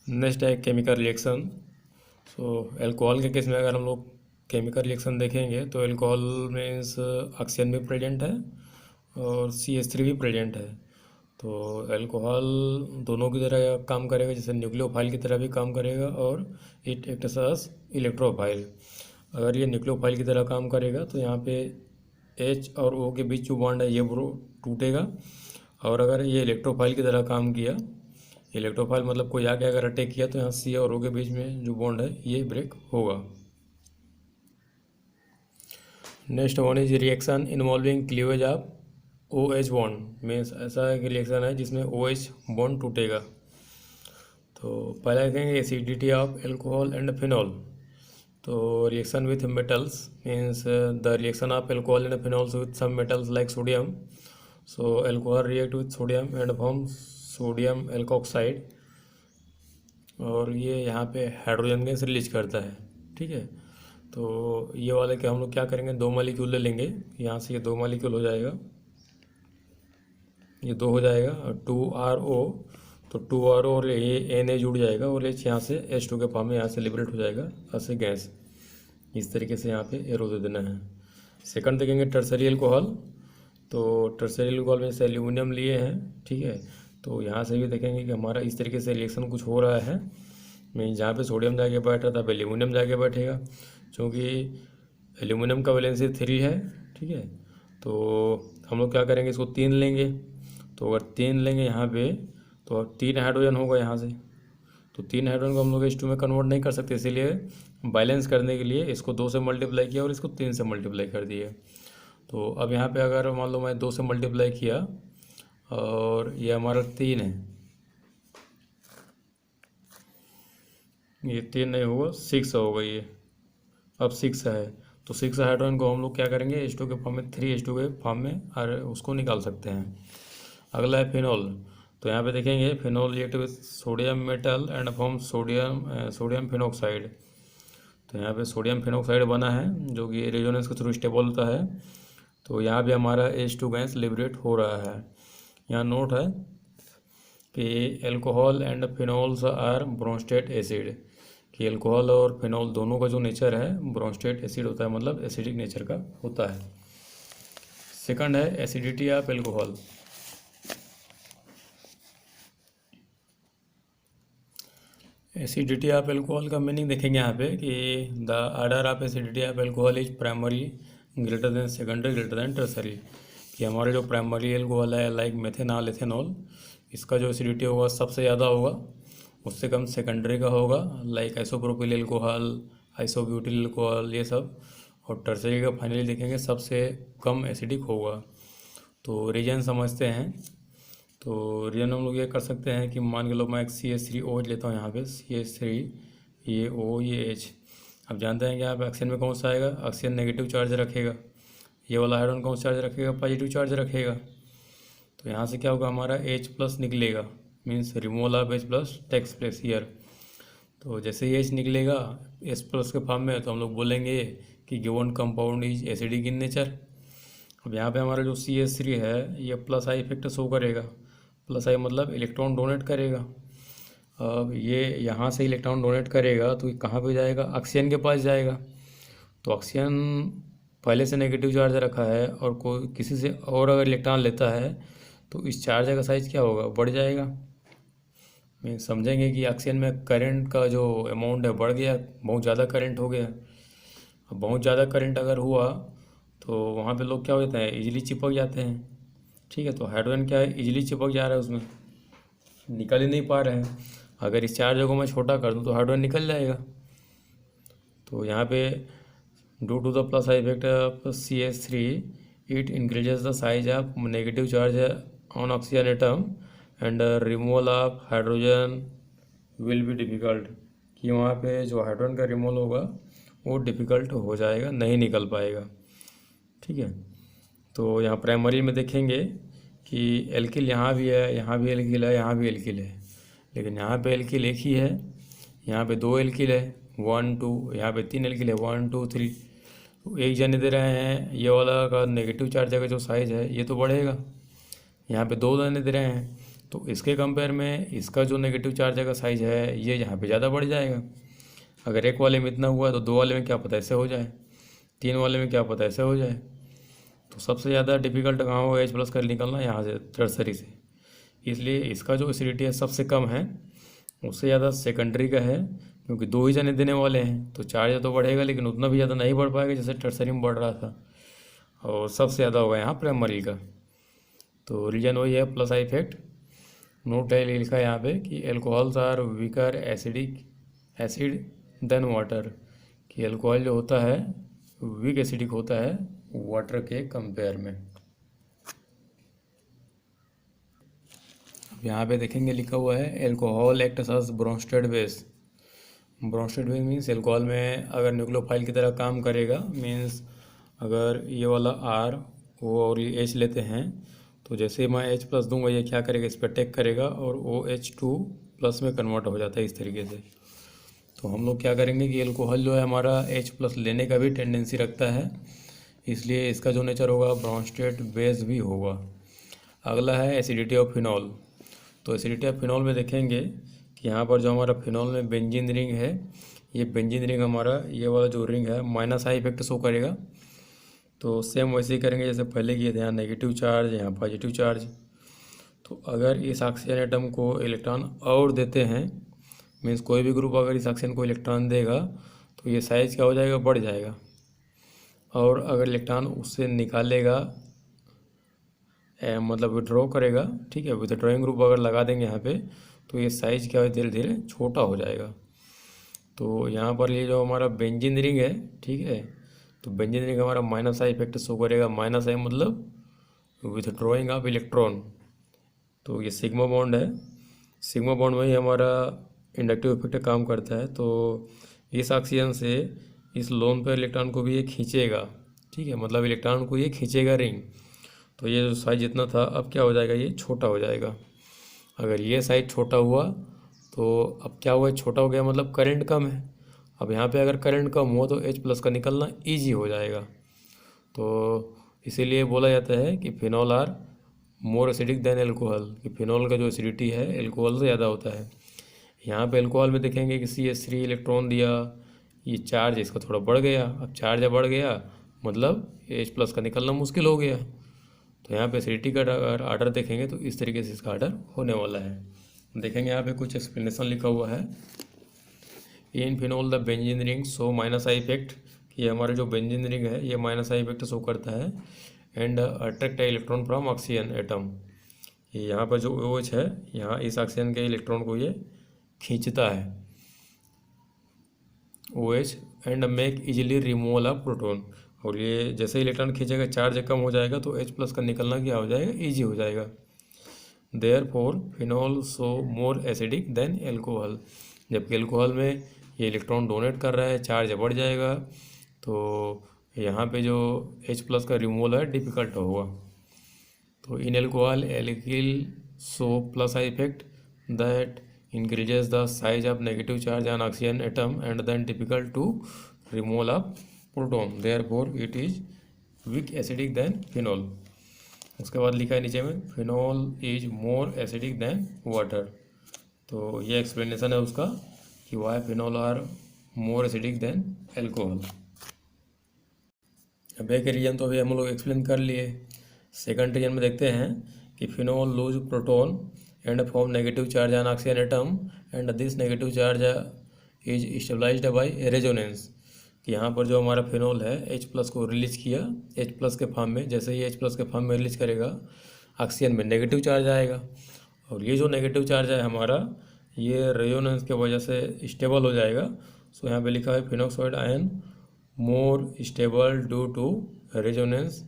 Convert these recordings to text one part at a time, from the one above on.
Next है chemical reaction. सो alcohol के case में अगर हम लोग केमिकल रिएक्शन देखेंगे तो अल्कोहल मीन्स ऑक्सीजन भी प्रेजेंट है और CH3 भी प्रेजेंट है। तो अल्कोहल दोनों की तरह काम करेगा, जैसे न्यूक्लियोफाइल की तरह भी काम करेगा और इट एक्ट्स एज इलेक्ट्रोफाइल। अगर ये न्यूक्लियोफाइल की तरह काम करेगा तो यहाँ पे H और O के बीच जो बॉन्ड है ये टूटेगा। और अगर ये इलेक्ट्रोफाइल की तरह काम किया, इलेक्ट्रोफाइल मतलब कोई आके अगर अटैक किया तो यहाँ C और O के बीच में जो बॉन्ड है ये ब्रेक होगा। Next one is reaction involving cleavage of OH bond. Means ऐसा एक रिएक्शन है जिसमें OH बॉन्ड टूटेगा। तो पहला देखेंगे acidity of alcohol and phenol. तो reaction with metals means the reaction of alcohol and phenols with some metals like sodium. So alcohol react with sodium and form sodium alkoxide, और ये यहाँ पे hydrogen gas release करता है। ठीक है, तो ये वाले के हम लोग क्या करेंगे, दो मॉलिक्यूल ले लेंगे। यहाँ से ये दो मॉलिक्यूल हो जाएगा, ये दो हो जाएगा और 2RO, तो 2RO और ये Na जुड़ जाएगा और H यहाँ से H2 के फॉर्म में यहाँ से लिबरेट हो जाएगा ऐसे गैस। इस तरीके से यहाँ पे एरो दे देना है। सेकंड देखेंगे टर्सरी एल्कोहल। तो टर्सरी एल्कोहल में से एल्यूमिनियम लिए हैं। ठीक है, तो यहाँ से भी देखेंगे कि हमारा इस तरीके से रिएक्शन कुछ हो रहा है। मैं जहाँ पे सोडियम जाके बैठ रहा था पे एल्यूमिनियम जाके बैठेगा, क्योंकि एल्यूमिनियम का वैलेंसी 3 है। ठीक है, तो हम लोग क्या करेंगे, इसको 3 लेंगे। तो अगर 3 लेंगे यहाँ पे तो 3 हाइड्रोजन होगा यहाँ से। तो 3 हाइड्रोजन को हम लोग H2 में कन्वर्ट नहीं कर सकते, इसीलिए बैलेंस करने के लिए इसको 2 से मल्टीप्लाई किया और इसको 3 से मल्टीप्लाई कर दिए। तो अब यहाँ पे अगर मान लो मैं 2 से मल्टीप्लाई किया और ये हमारा 3 है, ये 3 नहीं होगा 6 होगा ये। अब 6 है तो 6 हाइड्रोजन को हम लोग क्या करेंगे, H2 के फॉर्म में 3H2 के फॉर्म में और उसको निकाल सकते हैं। अगला है फिनॉल। तो यहाँ पे देखेंगे phenol react with sodium metal and form sodium phenoxide. तो यहाँ पे सोडियम फिनॉक्साइड बना है जो कि रेजोनेंस के थ्रू स्टेबल होता है। तो यहाँ भी हमारा H2 गैस लिबरेट हो रहा है। यहाँ नोट है कि alcohol and phenols are Bronsted acid, कि एल्कोहल और फिनॉल दोनों का जो नेचर है ब्रोंस्टेट एसिड होता है, मतलब एसिडिक नेचर का होता है। सेकंड है acidity of alcohol. Acidity of alcohol का मीनिंग देखेंगे यहाँ पे कि the order of acidity of alcohol is primary greater than secondary greater than tertiary, कि हमारे जो प्राइमरी एल्कोहल है लाइक मेथेनॉल एथेनॉल, इसका जो एसिडिटी होगा सबसे ज़्यादा होगा, उससे कम सेकेंडरी का होगा like isopropyl alcohol, isobutyl alcohol ये सब, और टर्सरी का फाइनली देखेंगे सबसे कम एसिडिक होगा। तो रीजन समझते हैं। तो रीजन हम लोग ये कर सकते हैं कि मान के लो मैं एक CH3OH लेता हूँ, यहाँ पे CH3 ये O ये H। अब जानते हैं कि यहाँ पे ऑक्सीजन में कौन सा आएगा, ऑक्सीजन नेगेटिव चार्ज रखेगा, ये वाला हाइड्रोजन कौन सा चार्ज रखेगा, पॉजिटिव चार्ज रखेगा। तो यहाँ से क्या होगा, हमारा H+ निकलेगा, means removal of H+ takes place here. तो जैसे ही H निकलेगा H+ के फॉर्म में तो हम लोग बोलेंगे कि given compound is acidic in nature. अब यहाँ पे हमारा जो CH3 है ये +I इफेक्ट शो करेगा, +I मतलब इलेक्ट्रॉन डोनेट करेगा। अब ये यहाँ से इलेक्ट्रॉन डोनेट करेगा तो ये कहाँ पे जाएगा, ऑक्सीजन के पास जाएगा। तो ऑक्सीजन पहले से नेगेटिव चार्ज रखा है और कोई किसी से और अगर इलेक्ट्रॉन लेता है तो इस चार्ज का साइज क्या होगा, बढ़ जाएगा। मैं समझेंगे कि ऑक्सीजन में करंट का जो अमाउंट है बढ़ गया, बहुत ज़्यादा करंट हो गया। अब बहुत ज़्यादा करंट अगर हुआ तो वहाँ पे लोग क्या होते हैं, इजीली चिपक जाते हैं। ठीक है, तो हाइड्रोजन क्या है, इजीली चिपक जा रहा है, उसमें निकल ही नहीं पा रहे हैं। अगर इस चार्ज को मैं छोटा कर दूं तो हाइड्रोजन निकल जाएगा। तो यहाँ पे due to the +I effect of CH3 it increases the size of negative charge on oxygen atom and removal of hydrogen will be difficult, कि वहाँ पे जो हाइड्रोजन का रिमूवल होगा वो डिफ़िकल्ट हो जाएगा, नहीं निकल पाएगा। ठीक है, तो यहाँ प्राइमरी में देखेंगे कि एल्किल यहाँ भी है, यहाँ भी एल्किल है, यहाँ भी एल्किल है, लेकिन यहाँ पे एल्किल एक ही है, यहाँ पे 2 एल्किल है 1 2, यहाँ पे 3 एल्किल है 1 2 3। तो एक जने दे रहे हैं, ये वाला का नेगेटिव चार्ज का जो साइज है ये तो बढ़ेगा, यहाँ पे 2 जने दे रहे हैं तो इसके कंपेयर में इसका जो नेगेटिव चार्ज का साइज है ये यहाँ पे ज़्यादा बढ़ जाएगा। अगर एक वाले में इतना हुआ तो दो वाले में क्या पता ऐसे हो जाए, तीन वाले में क्या पता ऐसे हो जाए। तो सबसे ज़्यादा डिफ़िकल्ट कहाँ होगा एच प्लस का निकलना, यहाँ से टर्सरी से। इसलिए इसका जो एसिडिटी है सबसे कम है, उससे ज़्यादा सेकेंडरी का है, क्योंकि दो ही जने देने वाले हैं तो चार्ज तो बढ़ेगा लेकिन उतना भी ज़्यादा नहीं बढ़ पाएगा जैसे टर्सरी में बढ़ रहा था। और सबसे ज़्यादा होगा यहाँ प्राइमरी का। तो रीजन वही है प्लस आई इफेक्ट। नोट है लिखा है यहाँ पे कि alcohols are weaker acid than water, कि एल्कोहल जो होता है वीक एसिडिक होता है वाटर के कंपेयर में। अब यहाँ पे देखेंगे लिखा हुआ है alcohol acts as Bronsted base. Bronsted base means alcohol में अगर न्यूक्लियोफाइल की तरह काम करेगा, मीन्स अगर ये वाला आर ओ और ये एच लेते हैं तो जैसे मैं एच प्लस दूंगा ये क्या करेगा, इस पर अटैक करेगा और ओ एच टू प्लस में कन्वर्ट हो जाता है इस तरीके से। तो हम लोग क्या करेंगे कि एल्कोहल जो है हमारा एच प्लस लेने का भी टेंडेंसी रखता है, इसलिए इसका जो नेचर होगा ब्रोंस्टेड बेस भी होगा। अगला है एसिडिटी ऑफ फिनॉल। तो एसिडिटी ऑफ फिनॉल में देखेंगे कि यहाँ पर जो हमारा फिनॉल में बेंजीन रिंग है, ये बेंजीन रिंग हमारा ये वाला जो रिंग है माइनस आई इफेक्ट शो करेगा। तो सेम वैसे ही करेंगे जैसे पहले किए थे, यहाँ नेगेटिव चार्ज यहाँ पॉजिटिव चार्ज। तो अगर इस ऑक्सीजन एटम को इलेक्ट्रॉन और देते हैं, मीन्स कोई भी ग्रुप अगर इस ऑक्सीजन को इलेक्ट्रॉन देगा तो ये साइज क्या हो जाएगा, बढ़ जाएगा। और अगर इलेक्ट्रॉन उससे निकालेगा मतलब विड्रॉ करेगा, ठीक है, विथड्रॉइंग ग्रुप अगर लगा देंगे यहाँ पे तो ये साइज क्या है धीरे धीरे छोटा हो जाएगा। तो यहाँ पर ये जो हमारा बेंजीन रिंग है, ठीक है, तो बेंजीन रिंग हमारा माइनस आई इफेक्ट शो करेगा। माइनस आई मतलब विथड्रॉइंग ऑफ इलेक्ट्रॉन। तो ये सिग्मा बॉन्ड है, सिग्मा बॉन्ड में ही हमारा इंडक्टिव इफेक्ट काम करता है। तो इस ऑक्सीजन से इस लोन पर इलेक्ट्रॉन को भी ये खींचेगा, ठीक है, मतलब इलेक्ट्रॉन को ये खींचेगा रिंग। तो ये जो साइज जितना था अब क्या हो जाएगा, ये छोटा हो जाएगा। अगर ये साइज छोटा हुआ तो अब क्या हुआ, छोटा हो गया मतलब करंट कम है। अब यहाँ पे अगर करंट कम हो तो एच प्लस का निकलना ईजी हो जाएगा। तो इसीलिए बोला जाता है कि phenol are more acidic than alcohol, कि फिनॉल का जो एसिडिटी है एल्कोहल से ज़्यादा होता है। यहाँ पे एल्कोहल में देखेंगे कि CH3 इलेक्ट्रॉन दिया, ये चार्ज इसका थोड़ा बढ़ गया। अब चार्ज बढ़ गया मतलब एच प्लस का निकलना मुश्किल हो गया। तो यहाँ पे एसिडिटी का अगर आर्डर देखेंगे तो इस तरीके से इसका आर्डर होने वाला है। देखेंगे यहाँ पे कुछ एक्सप्लेनेशन लिखा हुआ है। इन phenol the benzene ring show minus I effect, कि हमारा जो बेंजीन रिंग है ये माइनस आई इफेक्ट शो करता है। And attract electron from oxygen atom, यहाँ पर जो OH है यहाँ इस ऑक्सीजन के इलेक्ट्रॉन को ये खींचता है OH and make easily removal of proton. और ये जैसे इलेक्ट्रॉन खींचेगा चार्ज कम हो जाएगा तो H प्लस का निकलना क्या हो जाएगा, ईजी हो जाएगा। Therefore phenol so more acidic than alcohol, जबकि एल्कोहल में ये इलेक्ट्रॉन डोनेट कर रहा है, चार्ज बढ़ जाएगा तो यहाँ पे जो H प्लस का रिमूवल है डिफ़िकल्ट होगा। तो in alcohol alkyl so plus I effect that increases the size of negative charge on oxygen atom and then difficult to removal of proton, therefore it is weak acidic than phenol। उसके बाद लिखा है नीचे में phenol is more acidic than water. तो ये explanation है उसका कि why phenol are more acidic than alcohol. अब एक रीजन तो अभी हम लोग एक्सप्लेन कर लिए। सेकंड रीजन में देखते हैं कि phenol lose proton and form negative charge on oxygen atom and this negative charge is stabilized by resonance, कि यहाँ पर जो हमारा फिनॉल है H प्लस को रिलीज किया H प्लस के फॉर्म में, जैसे ही H प्लस के फॉर्म में रिलीज करेगा ऑक्सीजन में नेगेटिव चार्ज आएगा। और ये जो नेगेटिव चार्ज है हमारा ये रेजोनेंस के वजह से स्टेबल हो जाएगा। सो यहाँ पे लिखा है phenoxide ion more stable due to resonance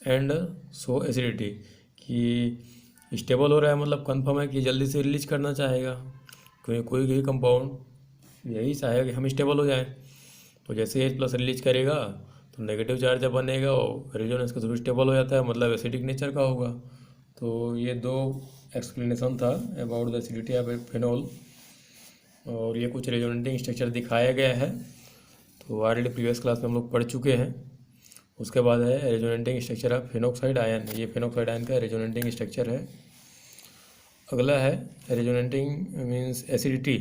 and so acidity, कि स्टेबल हो रहा है मतलब कंफर्म है कि जल्दी से रिलीज करना चाहेगा, क्योंकि कोई भी कंपाउंड यही चाहेगा कि हम स्टेबल हो जाएं। तो जैसे H प्लस रिलीज करेगा तो नेगेटिव चार्ज जब बनेगा और रेजोनेंस के थ्रू स्टेबल हो जाता है, मतलब एसिडिक नेचर का होगा। तो ये दो एक्सप्लेनेशन था about the acidity of phenol, और ये कुछ रेजोनेटिंग स्ट्रक्चर दिखाया गया है। तो ऑलरेडी प्रीवियस क्लास में हम लोग पढ़ चुके हैं। उसके बाद है resonating structure of phenoxide ion, ये फिनॉक्साइड आयन का रेजोनेटिंग स्ट्रक्चर है। अगला है रेजोनेटिंग मीन्स एसिडिटी।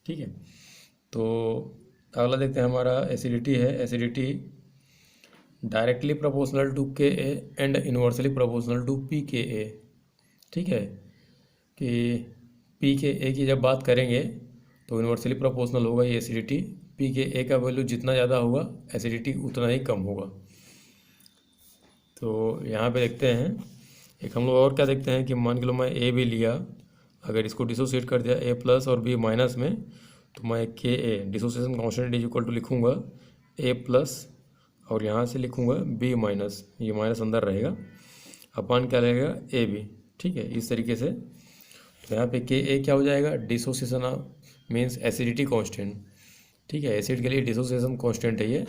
ठीक है, तो अगला देखते हैं हमारा एसिडिटी है। Acidity directly proportional to K A and inversely proportional to P K A. ठीक है, कि पी के ए की जब बात करेंगे तो इनवर्सली प्रोपोर्शनल होगा ये एसिडिटी। पी के ए का वैल्यू जितना ज़्यादा होगा एसिडिटी उतना ही कम होगा। तो यहाँ पे देखते हैं एक हम लोग और क्या देखते हैं कि मान के लो मैं ए भी लिया, अगर इसको डिसोसिएट कर दिया ए प्लस और बी माइनस में, तो मैं K A dissociation constant is equal to लिखूँगा ए प्लस और यहाँ से लिखूँगा बी माइनस, ये माइनस अंदर रहेगा, अपान क्या रहेगा ए बी। ठीक है, इस तरीके से तो यहाँ पे के ए क्या हो जाएगा, डिसोसिएशन मीन्स एसिडिटी कांस्टेंट। ठीक है, एसिड के लिए डिसोसिएशन कांस्टेंट है ये।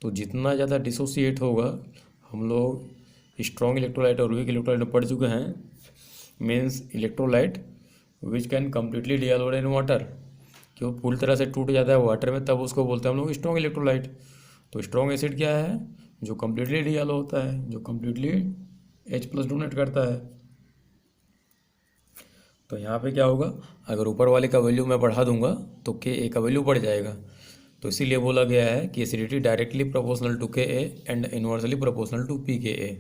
तो जितना ज़्यादा डिसोसिएट होगा, हम लोग स्ट्रॉन्ग इलेक्ट्रोलाइट और वीक इलेक्ट्रोलाइट में पढ़ चुके हैं, means electrolyte which can completely dissolve in water, कि वो पूरी तरह से टूट जाता है वाटर में, तब उसको बोलते हैं हम लोग स्ट्रॉन्ग इलेक्ट्रोलाइट। तो स्ट्रॉन्ग एसिड क्या है, जो कम्प्लीटली डिसॉल्व होता है, जो कम्प्लीटली H+ डोनेट करता है। तो यहाँ पे क्या होगा, अगर ऊपर वाले का वैल्यू मैं बढ़ा दूंगा तो के ए का वैल्यू बढ़ जाएगा। तो इसीलिए बोला गया है कि acidity directly proportional to K A and inversely proportional to P K A.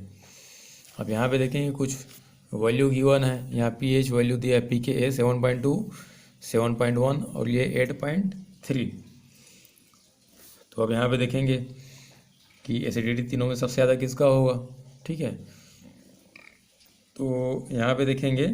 अब यहाँ पे देखेंगे कुछ वैल्यू गिवन है, यहाँ पी एच वैल्यू दिया है पी के ए 7.2, 7.1 और ये 8.3। तो अब यहाँ पे देखेंगे कि एसिडिटी तीनों में सबसे ज़्यादा किसका होगा। ठीक है, तो यहाँ पे देखेंगे